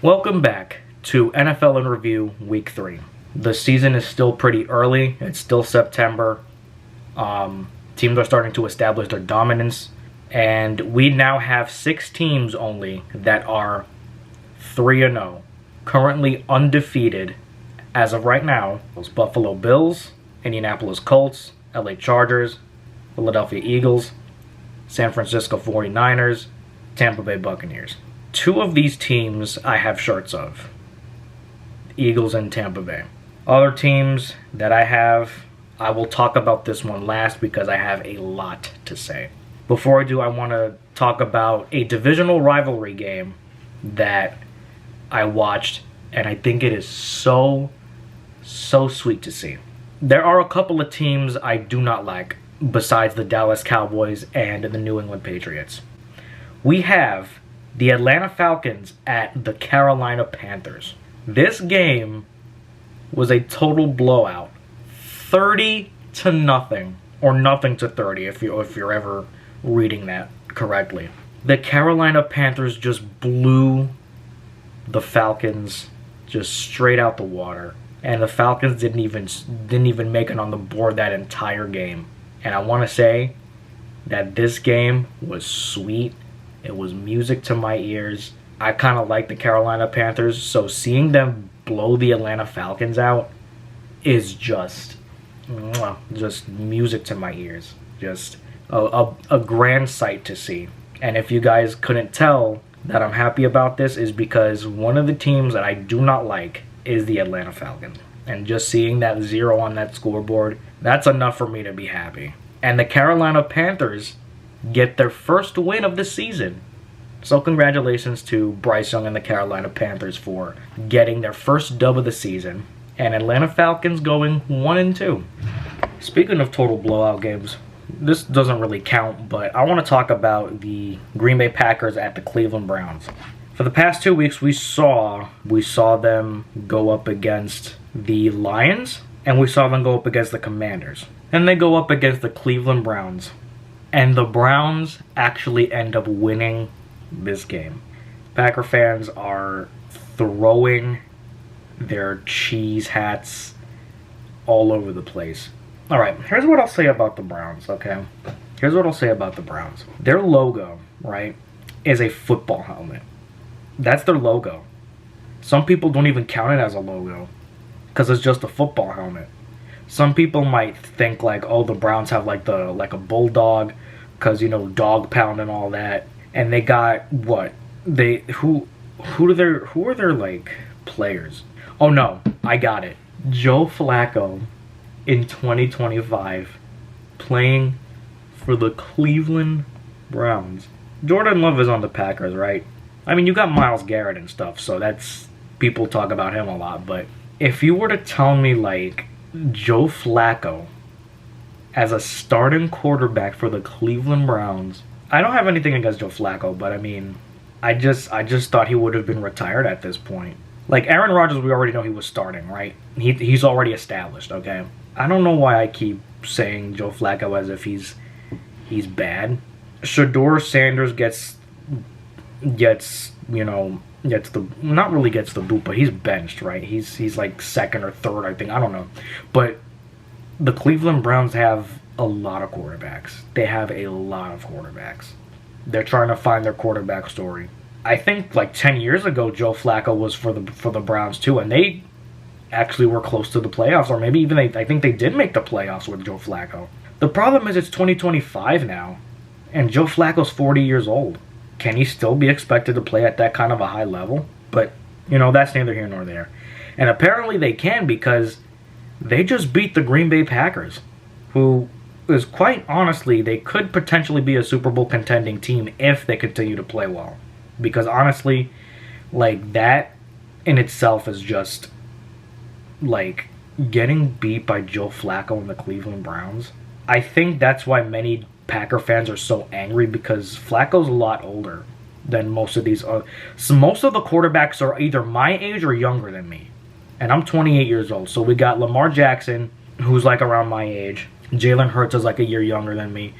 Welcome back to NFL in Review Week 3. The season is still pretty early. It's still September. Teams are starting to establish their dominance. And we now have 6 teams only that are 3-0. Currently undefeated as of right now. Those Buffalo Bills, Indianapolis Colts, LA Chargers, Philadelphia Eagles, San Francisco 49ers, Tampa Bay Buccaneers. 2 of these teams I have shirts of. Eagles and Tampa Bay. Other teams that I will talk about this one last because I have a lot to say. Before I do, I want to talk about a divisional rivalry game that I watched, and I think it is so sweet to see. There are a couple of teams I do not like besides the Dallas Cowboys and the New England Patriots. We have the Atlanta Falcons at the Carolina Panthers. This game was a total blowout. 30-0, or nothing to 30 if you're ever reading that correctly. The Carolina Panthers just blew the Falcons just straight out the water. And the Falcons didn't even make it on the board that entire game. And I want to say that this game was sweet. It was music to my ears. I kind of like the Carolina Panthers, so seeing them blow the Atlanta Falcons out is just music to my ears. Just a grand sight to see. And if you guys couldn't tell that I'm happy about this, is because one of the teams that I do not like is the Atlanta Falcons. And just seeing that 0 on that scoreboard, that's enough for me to be happy. And the Carolina Panthers get their first win of the season. So congratulations to Bryce Young and the Carolina Panthers for getting their first dub of the season. And Atlanta Falcons going 1-2. Speaking of total blowout games, this doesn't really count, but I want to talk about the Green Bay Packers at the Cleveland Browns. For the past 2 weeks, we saw them go up against the Lions, and we saw them go up against the Commanders. And they go up against the Cleveland Browns. And the Browns actually end up winning this game. Packer fans are throwing their cheese hats all over the place. Alright, here's what I'll say about the Browns, okay? Here's what I'll say about the Browns. Their logo, right, is a football helmet. That's their logo. Some people don't even count it as a logo because it's just a football helmet. Some people might think like, oh, the Browns have like a bulldog because, you know, dog pound and all that. And they got what? Who are their like players? Oh no, I got it. Joe Flacco in 2025 playing for the Cleveland Browns. Jordan Love is on the Packers, right? I mean, you got Myles Garrett and stuff, so that's, people talk about him a lot. But if you were to tell me like Joe Flacco as a starting quarterback for the Cleveland Browns, I don't have anything against Joe Flacco, but I mean, I just thought he would have been retired at this point. Like Aaron Rodgers, we already know he was starting, right? He's already established, okay? I don't know why I keep saying Joe Flacco as if he's bad. Shador Sanders gets not really gets the boot, but he's benched, right? He's like second or third, I think. I don't know. But the Cleveland Browns have a lot of quarterbacks. They have a lot of quarterbacks. They're trying to find their quarterback story. I think like 10 years ago, Joe Flacco was for the Browns too, and they actually were close to the playoffs, or maybe even I think they did make the playoffs with Joe Flacco. The problem is it's 2025 now, and Joe Flacco's 40 years old. Can he still be expected to play at that kind of a high level? But, you know, that's neither here nor there. And apparently they can, because they just beat the Green Bay Packers, who is quite honestly, they could potentially be a Super Bowl contending team if they continue to play well. Because honestly, like, that in itself is just, like, getting beat by Joe Flacco and the Cleveland Browns. I think that's why many Packer fans are so angry, because Flacco's a lot older than most of these. So most of the quarterbacks are either my age or younger than me. And I'm 28 years old. So we got Lamar Jackson, who's like around my age. Jalen Hurts is like a year younger than me.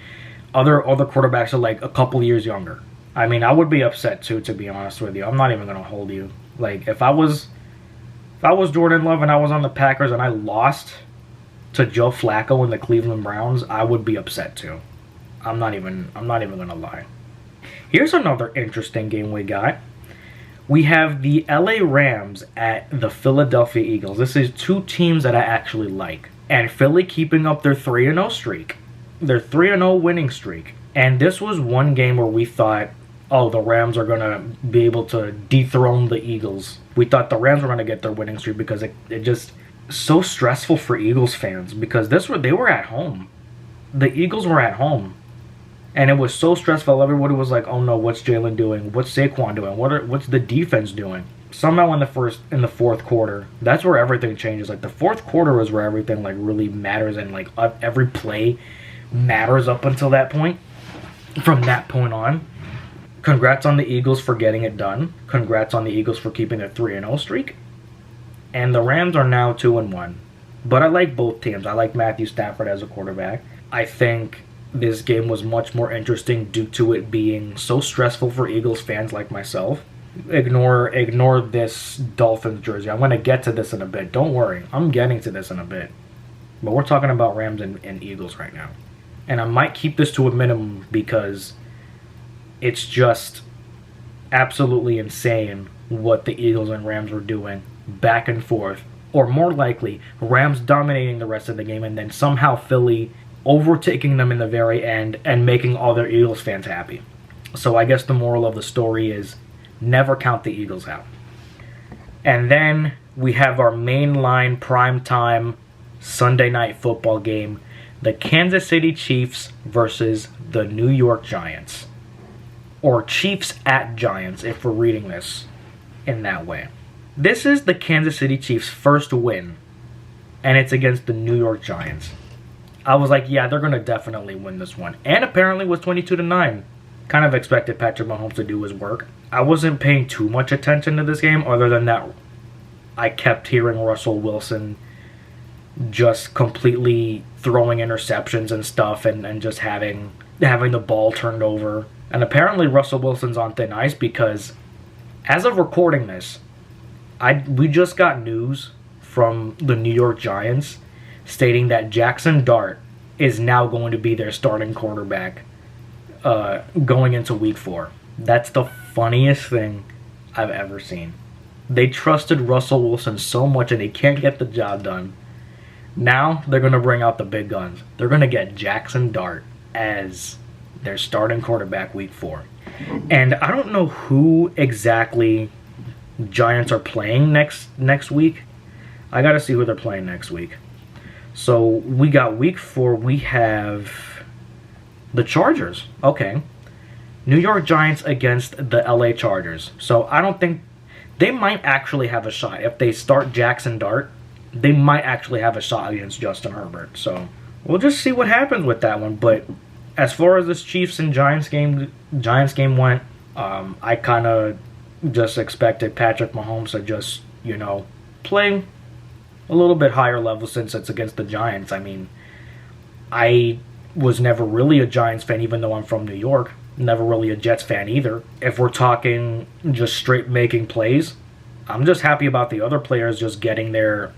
Other quarterbacks are like a couple years younger. I mean, I would be upset too, to be honest with you. I'm not even gonna hold you. Like, if I was Jordan Love and I was on the Packers and I lost to Joe Flacco and the Cleveland Browns, I would be upset too. I'm not even gonna lie. Here's another interesting game we got. We have the LA Rams at the Philadelphia Eagles. This is two teams that I actually like. And Philly keeping up their 3-0 streak. Their 3-0 winning streak. And this was one game where we thought, oh, the Rams are going to be able to dethrone the Eagles. We thought the Rams were going to get their winning streak because it just so stressful for Eagles fans because they were at home. The Eagles were at home. And it was so stressful. Everybody was like, "Oh no, what's Jalen doing? What's Saquon doing? What's the defense doing?" Somehow in the fourth quarter, that's where everything changes. Like the fourth quarter is where everything like really matters, and like every play matters up until that point. From that point on, congrats on the Eagles for getting it done. Congrats on the Eagles for keeping a 3-0 streak. And the Rams are now 2-1. But I like both teams. I like Matthew Stafford as a quarterback. I think this game was much more interesting due to it being so stressful for Eagles fans like myself. Ignore this Dolphins jersey. I'm going to get to this in a bit. Don't worry. I'm getting to this in a bit. But we're talking about Rams and Eagles right now. And I might keep this to a minimum because it's just absolutely insane what the Eagles and Rams were doing back and forth. Or more likely, Rams dominating the rest of the game and then somehow Philly overtaking them in the very end and making all their Eagles fans happy. So I guess the moral of the story is never count the Eagles out. And then we have our mainline primetime Sunday night football game, the Kansas City Chiefs versus the New York Giants. Or Chiefs at Giants if we're reading this in that way. This is the Kansas City Chiefs' first win, and it's against the New York Giants. I was like, yeah, they're going to definitely win this one. And apparently it was 22-9. Kind of expected Patrick Mahomes to do his work. I wasn't paying too much attention to this game other than that I kept hearing Russell Wilson just completely throwing interceptions and stuff and just having the ball turned over. And apparently Russell Wilson's on thin ice because as of recording this, we just got news from the New York Giants stating that Jackson Dart is now going to be their starting quarterback going into week 4. That's the funniest thing I've ever seen. They trusted Russell Wilson so much and they can't get the job done. Now they're going to bring out the big guns. They're going to get Jackson Dart as their starting quarterback week 4. And I don't know who exactly Giants are playing next week. I got to see who they're playing next week. So we got week 4. We have the Chargers. Okay. New York Giants against the LA Chargers. So I don't think they might actually have a shot. If they start Jackson Dart, they might actually have a shot against Justin Herbert. So we'll just see what happens with that one. But as far as this Chiefs and Giants game went, I kind of just expected Patrick Mahomes to just, play a little bit higher level since it's against the Giants. I mean, I was never really a Giants fan, even though I'm from New York. Never really a Jets fan either. If we're talking just straight making plays, I'm just happy about the other players just getting their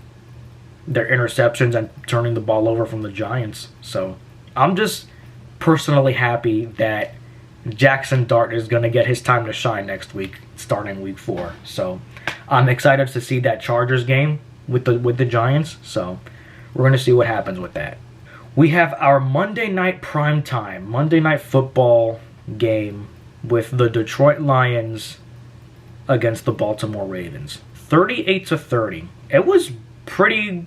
interceptions and turning the ball over from the Giants. So I'm just personally happy that Jackson Dart is going to get his time to shine next week, starting week 4. So I'm excited to see that Chargers game with the Giants. So we're going to see what happens with that. We have our Monday night primetime, Monday night football game with the Detroit Lions against the Baltimore Ravens. 38-30. It was pretty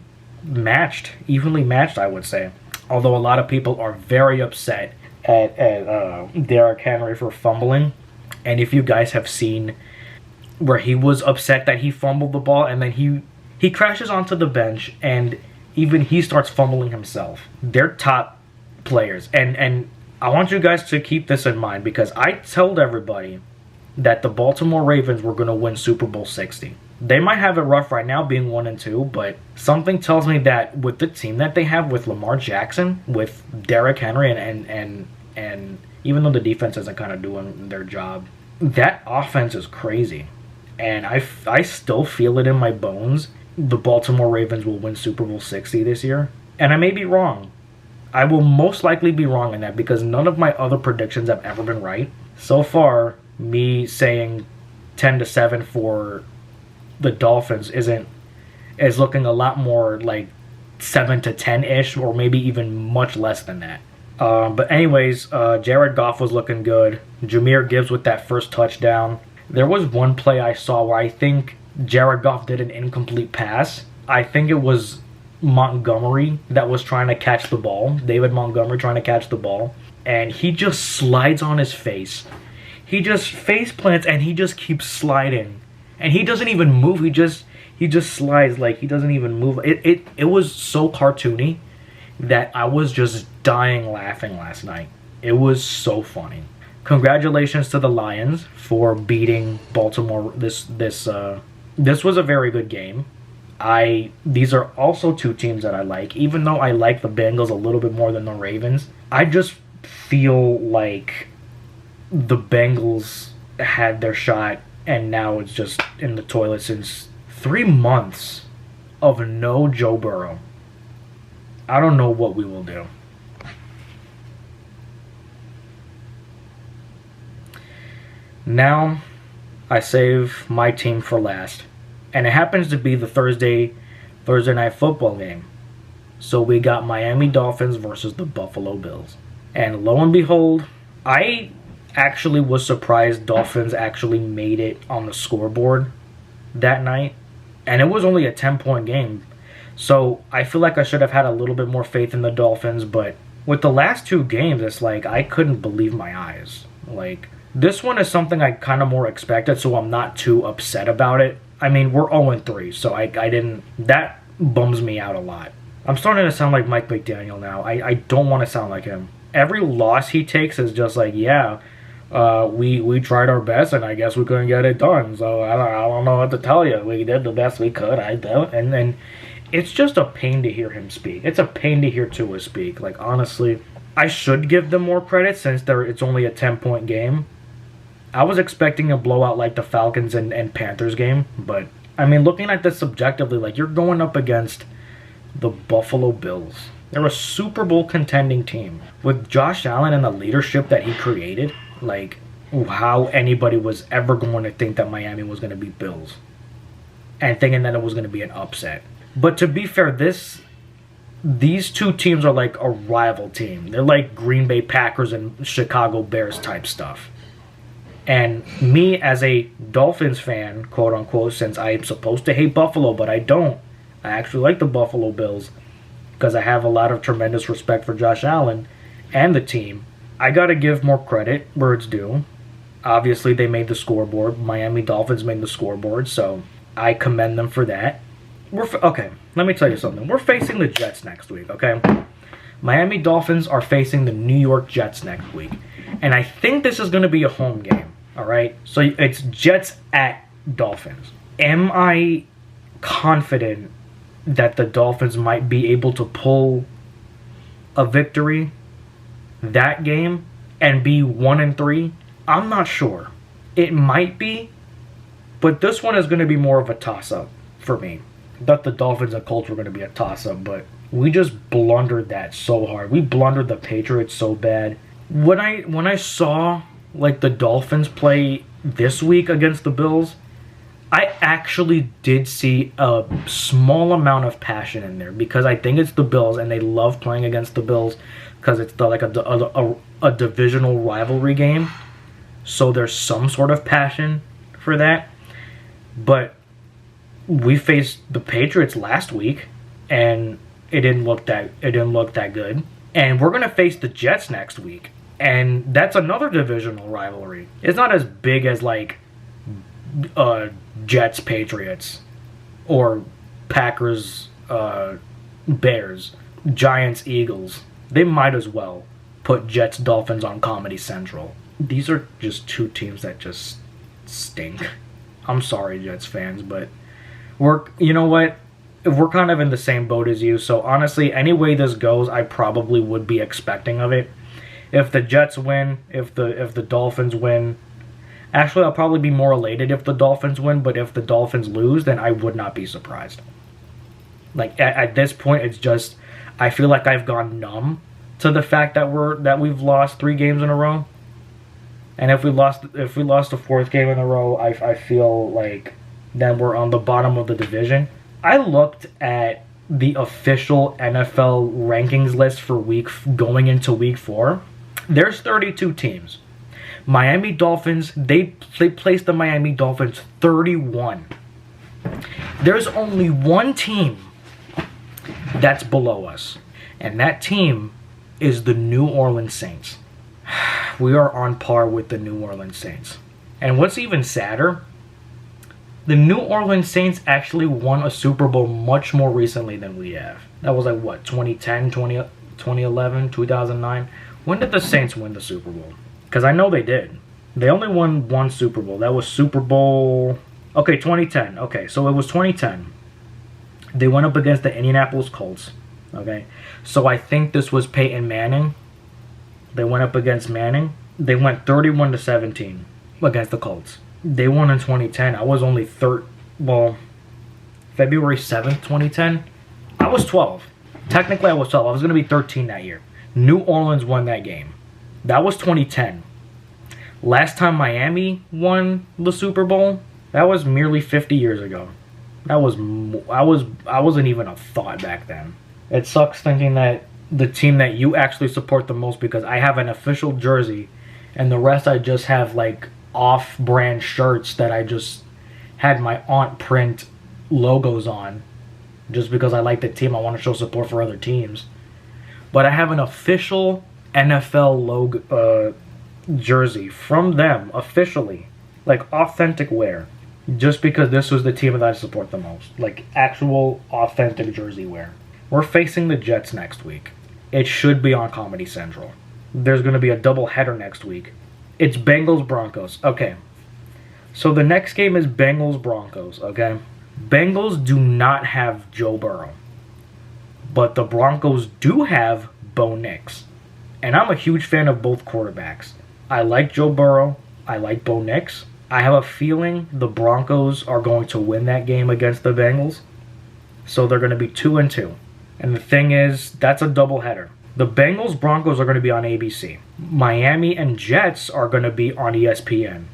evenly matched, I would say. Although a lot of people are very upset at Derrick Henry for fumbling. And if you guys have seen where he was upset that he fumbled the ball and then he crashes onto the bench and even he starts fumbling himself. They're top players. And I want you guys to keep this in mind because I told everybody that the Baltimore Ravens were going to win Super Bowl 60. They might have it rough right now being 1-2, but something tells me that with the team that they have with Lamar Jackson, with Derrick Henry and even though the defense isn't kind of doing their job. That offense is crazy. And I still feel it in my bones. The Baltimore Ravens will win Super Bowl 60 this year. And I may be wrong. I will most likely be wrong in that because none of my other predictions have ever been right. So far, me saying 10-7 for the Dolphins is looking a lot more like 7-10-ish, or maybe even much less than that. But anyways, Jared Goff was looking good. Jahmyr Gibbs with that first touchdown. There was one play I saw where I think Jared Goff did an incomplete pass. I think it was Montgomery that was trying to catch the ball. David Montgomery trying to catch the ball. And he just slides on his face. He just face plants and he just keeps sliding. And he doesn't even move. He just slides like he doesn't even move. It was so cartoony that I was just dying laughing last night. It was so funny. Congratulations to the Lions for beating Baltimore. This was a very good game. These are also two teams that I like. Even though I like the Bengals a little bit more than the Ravens, I just feel like the Bengals had their shot and now it's just in the toilet since 3 months of no Joe Burrow. I don't know what we will do. Now, I save my team for last. And it happens to be the Thursday night football game. So we got Miami Dolphins versus the Buffalo Bills. And lo and behold, I actually was surprised Dolphins actually made it on the scoreboard that night. And it was only a 10-point game. So I feel like I should have had a little bit more faith in the Dolphins. But with the last 2 games, it's like I couldn't believe my eyes. Like, this one is something I kind of more expected, so I'm not too upset about it. I mean, we're 0-3, so I didn't... That bums me out a lot. I'm starting to sound like Mike McDaniel now. I don't want to sound like him. Every loss he takes is just like, yeah, we tried our best, and I guess we couldn't get it done. So I don't know what to tell you. We did the best we could. And then it's just a pain to hear him speak. It's a pain to hear Tua speak. Like, honestly, I should give them more credit since it's only a 10-point game. I was expecting a blowout like the Falcons and Panthers game, but, I mean, looking at this subjectively, like, you're going up against the Buffalo Bills. They're a Super Bowl contending team. With Josh Allen and the leadership that he created, like, how anybody was ever going to think that Miami was going to beat Bills. And thinking that it was going to be an upset. But to be fair, these two teams are like a rival team. They're like Green Bay Packers and Chicago Bears type stuff. And me as a Dolphins fan, quote unquote, since I am supposed to hate Buffalo, but I don't. I actually like the Buffalo Bills because I have a lot of tremendous respect for Josh Allen and the team. I got to give more credit where it's due. Obviously, they made the scoreboard. Miami Dolphins made the scoreboard, so I commend them for that. Okay, let me tell you something. We're facing the Jets next week, okay? Miami Dolphins are facing the New York Jets next week. And I think this is going to be a home game, all right? So it's Jets at Dolphins. Am I confident that the Dolphins might be able to pull a victory that game and be 1-3? I'm not sure. It might be, but this one is going to be more of a toss-up for me. I thought the Dolphins and Colts were going to be a toss-up, but we just blundered that so hard. We blundered the Patriots so bad. When I saw like the Dolphins play this week against the Bills, I actually did see a small amount of passion in there because I think it's the Bills and they love playing against the Bills because it's like a divisional rivalry game. So there's some sort of passion for that. But we faced the Patriots last week and it didn't look that good. And we're going to face the Jets next week. And that's another divisional rivalry. It's not as big as like Jets Patriots or Packers Bears, Giants Eagles. They might as well put Jets Dolphins on Comedy Central. These are just two teams that just stink. I'm sorry, Jets fans, but you know what? We're kind of in the same boat as you. So honestly, any way this goes, I probably would be expecting of it. If the Jets win, if the Dolphins win, actually I'll probably be more elated if the Dolphins win, but if the Dolphins lose, then I would not be surprised. Like at this point, it's just I feel like I've gone numb to the fact that we've lost 3 games in a row. And if we lost the 4th game in a row, I feel like then we're on the bottom of the division. I looked at the official NFL rankings list for going into week 4. There's 32 teams. Miami Dolphins, they placed the Miami Dolphins 31. There's only one team that's below us, and that team is the New Orleans Saints. We are on par with the New Orleans Saints. And what's even sadder, the New Orleans Saints actually won a Super Bowl much more recently than we have. That was like, what, 2010, 2011, 2009? When did the Saints win the Super Bowl? Because I know they did. They only won one Super Bowl. That was Super Bowl... Okay, 2010. Okay, so it was 2010. They went up against the Indianapolis Colts. Okay, so I think this was Peyton Manning. They went up against Manning. They went 31-17 against the Colts. They won in 2010. I was only February 7th, 2010. I was 12. Technically, I was 12. I was going to be 13 that year. New Orleans won that game. That was 2010. Last time Miami won the Super Bowl, that was merely 50 years ago. I wasn't even a thought back then. It sucks thinking that the team that you actually support the most, because I have an official jersey and the rest I just have like off-brand shirts that I just had my aunt print logos on just because I like the team. I want to show support for other teams. But I have an official NFL logo jersey from them officially, like authentic wear, just because this was the team that I support the most, like actual authentic jersey wear. We're facing the Jets next week. It should be on Comedy Central. There's going to be a double header next week. It's Bengals-Broncos. Okay. So the next game is Bengals-Broncos, okay? Bengals do not have Joe Burrow. But the Broncos do have Bo Nix. And I'm a huge fan of both quarterbacks. I like Joe Burrow. I like Bo Nix. I have a feeling the Broncos are going to win that game against the Bengals. So they're going to be 2-2. And the thing is, that's a doubleheader. The Bengals-Broncos are going to be on ABC. Miami and Jets are going to be on ESPN.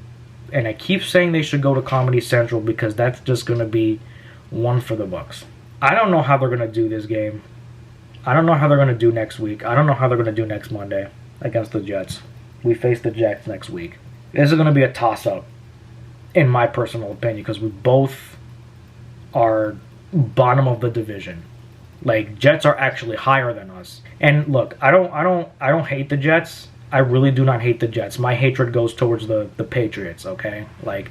And I keep saying they should go to Comedy Central because that's just going to be one for the books. I don't know how they're going to do this game. I don't know how they're going to do next week. I don't know how they're going to do next Monday against the Jets. We face the Jets next week. This is going to be a toss-up, in my personal opinion, because we both are bottom of the division. Like, Jets are actually higher than us. And look, I don't hate the Jets. I really do not hate the Jets. My hatred goes towards the Patriots, okay? Like,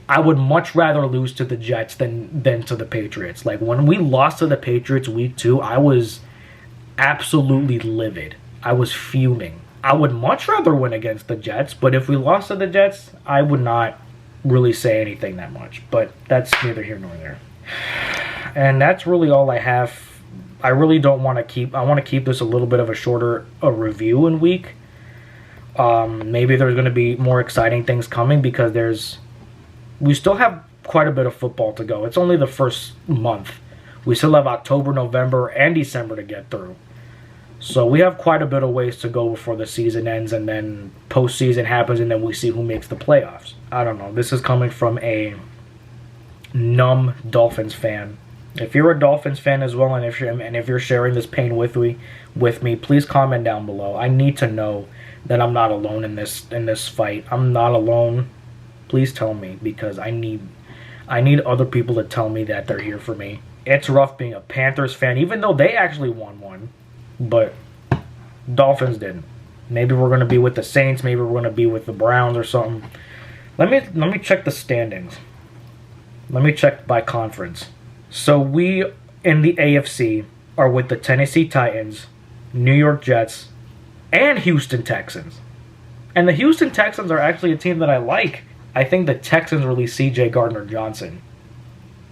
I would much rather lose to the Jets than to the Patriots. Like, when we lost to the Patriots week 2, I was absolutely livid. I was fuming. I would much rather win against the Jets, but if we lost to the Jets, I would not really say anything that much. But that's neither here nor there. And that's really all I have. I really don't want to keep... I want to keep this a little bit of a shorter review in week. Maybe there's going to be more exciting things coming because we still have quite a bit of football to go. It's only the first month. We still have October, November, and December to get through. So we have quite a bit of ways to go before the season ends, and then postseason happens, and then we see who makes the playoffs. I don't know. This is coming from a numb Dolphins fan. If you're a Dolphins fan as well, and if you're sharing this pain with me, please comment down below. I need to know that I'm not alone in this fight. I'm not alone. Please tell me, because I need other people to tell me that they're here for me. It's rough being a Panthers fan, even though they actually won one, but Dolphins didn't. Maybe we're going to be with the Saints. Maybe we're going to be with the Browns or something. Let me check the standings. Let me check by conference. So we in the AFC are with the Tennessee Titans, New York Jets, and Houston Texans. And the Houston Texans are actually a team that I like. I think the Texans released C.J. Gardner-Johnson.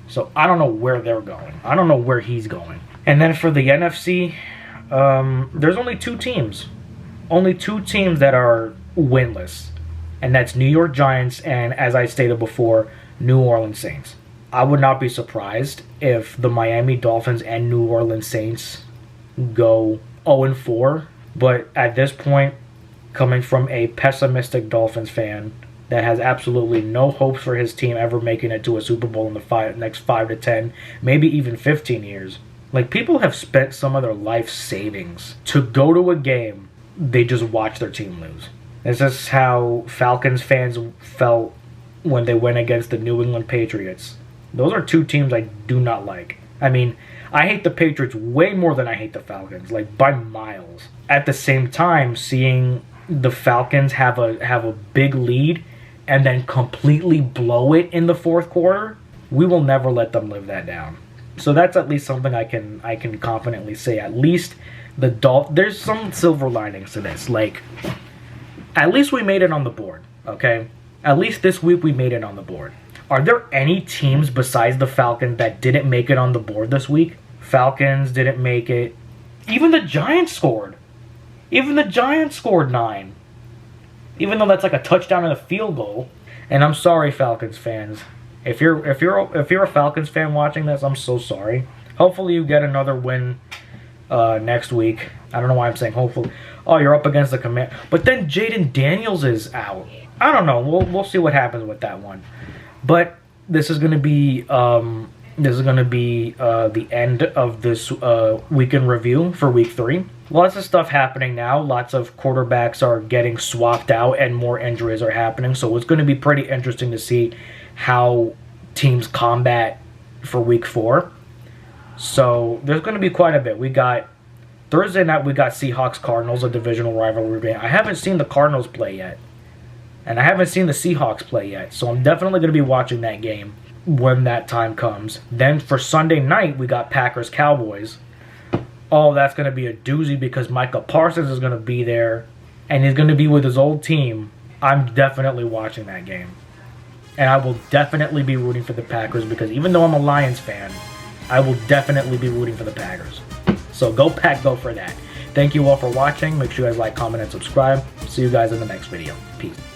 So I don't know where they're going. I don't know where he's going. And then for the NFC, there's only 2 teams. only two teams that are winless, and that's New York Giants and, as I stated before, New Orleans Saints. I would not be surprised if the Miami Dolphins and New Orleans Saints go 0-4, but at this point, coming from a pessimistic Dolphins fan that has absolutely no hopes for his team ever making it to a Super Bowl in the next 5 to 10, maybe even 15 years. Like, people have spent some of their life savings to go to a game they just watch their team lose. This is how Falcons fans felt when they went against the New England Patriots. Those are two teams I do not like. I mean, I hate the Patriots way more than I hate the Falcons, like by miles. At the same time, seeing the Falcons have a big lead and then completely blow it in the fourth quarter, we will never let them live that down. So that's at least something I can confidently say. At least there's some silver linings to this. Like, at least we made it on the board, okay? At least this week we made it on the board. Are there any teams besides the Falcons that didn't make it on the board this week? Falcons didn't make it. Even the Giants scored. Even the Giants scored 9. Even though that's like a touchdown and a field goal. And I'm sorry, Falcons fans. If you're a Falcons fan watching this, I'm so sorry. Hopefully you get another win next week. I don't know why I'm saying hopefully. Oh, you're up against the Command. But then Jaden Daniels is out. I don't know. We'll see what happens with that one. But this is going to be the end of this weekend review for Week 3. Lots of stuff happening now. Lots of quarterbacks are getting swapped out and more injuries are happening. So it's going to be pretty interesting to see how teams combat for Week 4. So there's going to be quite a bit. We got Thursday night, we got Seahawks-Cardinals, a divisional rivalry game. I haven't seen the Cardinals play yet. And I haven't seen the Seahawks play yet. So I'm definitely going to be watching that game when that time comes. Then for Sunday night, we got Packers-Cowboys. Oh, that's going to be a doozy because Micah Parsons is going to be there. And he's going to be with his old team. I'm definitely watching that game. And I will definitely be rooting for the Packers because even though I'm a Lions fan, I will definitely be rooting for the Packers. So go Pack, go for that. Thank you all for watching. Make sure you guys like, comment, and subscribe. See you guys in the next video. Peace.